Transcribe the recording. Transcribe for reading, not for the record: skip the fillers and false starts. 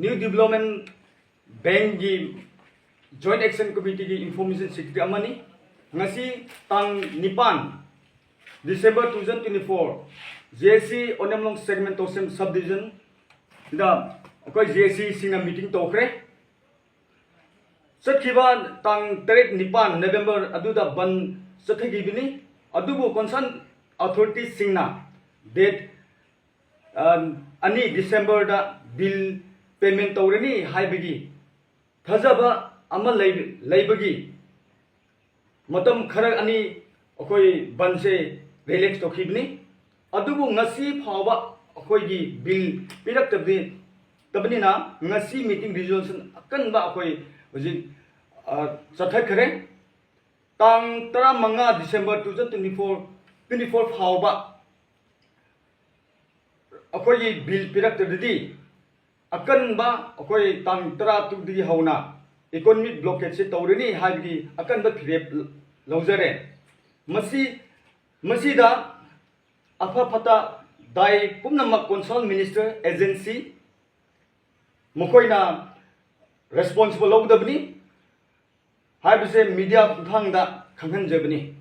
new development bank की joint action committee की information secretary अमनी ngasi tang nipan December 2024 JSC Onamlong segment tosem subdivision da akoi JSC sina meeting tokre sakhiba tang tarik nipan November aduda ban sathagi bini adubu concern authorities singna date ani December da bill payment tawrani haibagi thajaba ama laibagi matam khara ani akoi ban se relax to khibni adubu ngasi phawa akoi gi bill pirak tabni na ngasi meeting resolution akan ba akoi hoji chathak khare tang 15 December 2024 phawa akoi gi bill pirak tabdi akan ba akoi tang 12 di hauna economic blockade se tawrani haigi akan ba phirep lawjare masi da afa phata dai pumnamak consult minister agency mokoina responsible lawdabni haibse media thang da khanghan jabni